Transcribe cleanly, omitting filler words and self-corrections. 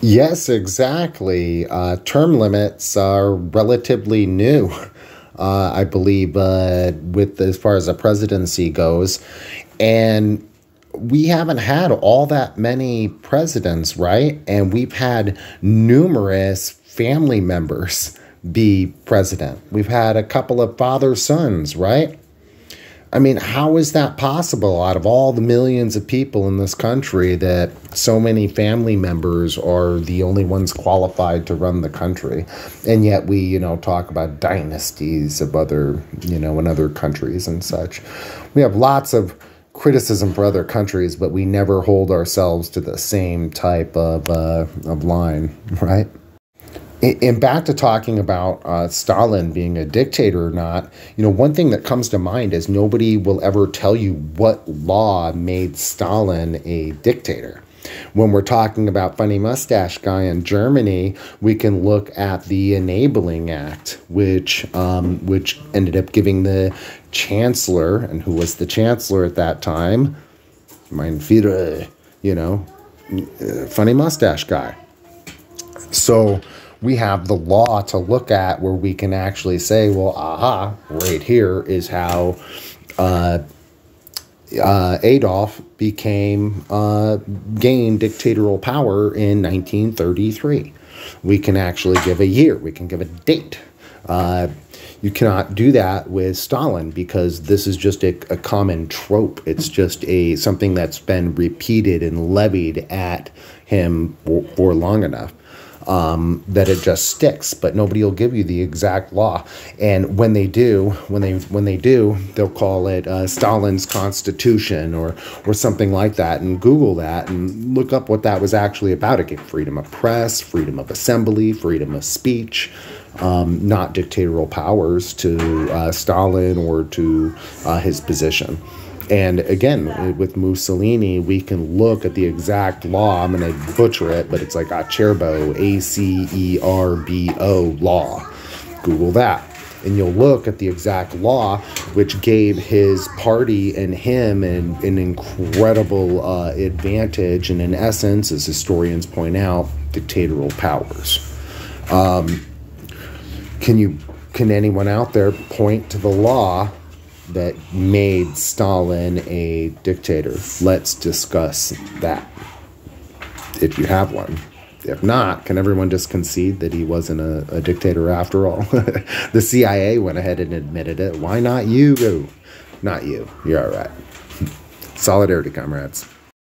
Yes, exactly. Term limits are relatively new, I believe, with as far as the presidency goes. And we haven't had all that many presidents, right? And we've had numerous family members be president. We've had a couple of father-sons, right? I mean, how is that possible out of all the millions of people in this country that so many family members are the only ones qualified to run the country? And yet we, talk about dynasties of other, in other countries and such. We have lots of criticism for other countries, but we never hold ourselves to the same type of line, right? And back to talking about Stalin being a dictator or not, one thing that comes to mind is nobody will ever tell you what law made Stalin a dictator. When we're talking about Funny Mustache Guy in Germany, we can look at the Enabling Act, which ended up giving the chancellor, and who was the chancellor at that time, Mein Führer, Funny Mustache Guy. So we have the law to look at where we can actually say, well, aha, right here is how Adolf gained dictatorial power in 1933. We can actually give a year. We can give a date. You cannot do that with Stalin because this is just a common trope. It's just something that's been repeated and levied at him for long enough. That it just sticks, but nobody will give you the exact law. And when they do, they'll call it Stalin's Constitution or something like that. And Google that and look up what that was actually about. It gave freedom of press, freedom of assembly, freedom of speech, not dictatorial powers to Stalin or to his position. And again, with Mussolini, we can look at the exact law. I'm going to butcher it, but it's like Acerbo, Acerbo law. Google that. And you'll look at the exact law, which gave his party and him an incredible advantage. And in essence, as historians point out, dictatorial powers. Can anyone out there point to the law that made Stalin a dictator? Let's discuss that, if you have one. If not, can everyone just concede that he wasn't a dictator after all? The CIA went ahead and admitted it. Why not you? Not you. You're all right. Solidarity, comrades.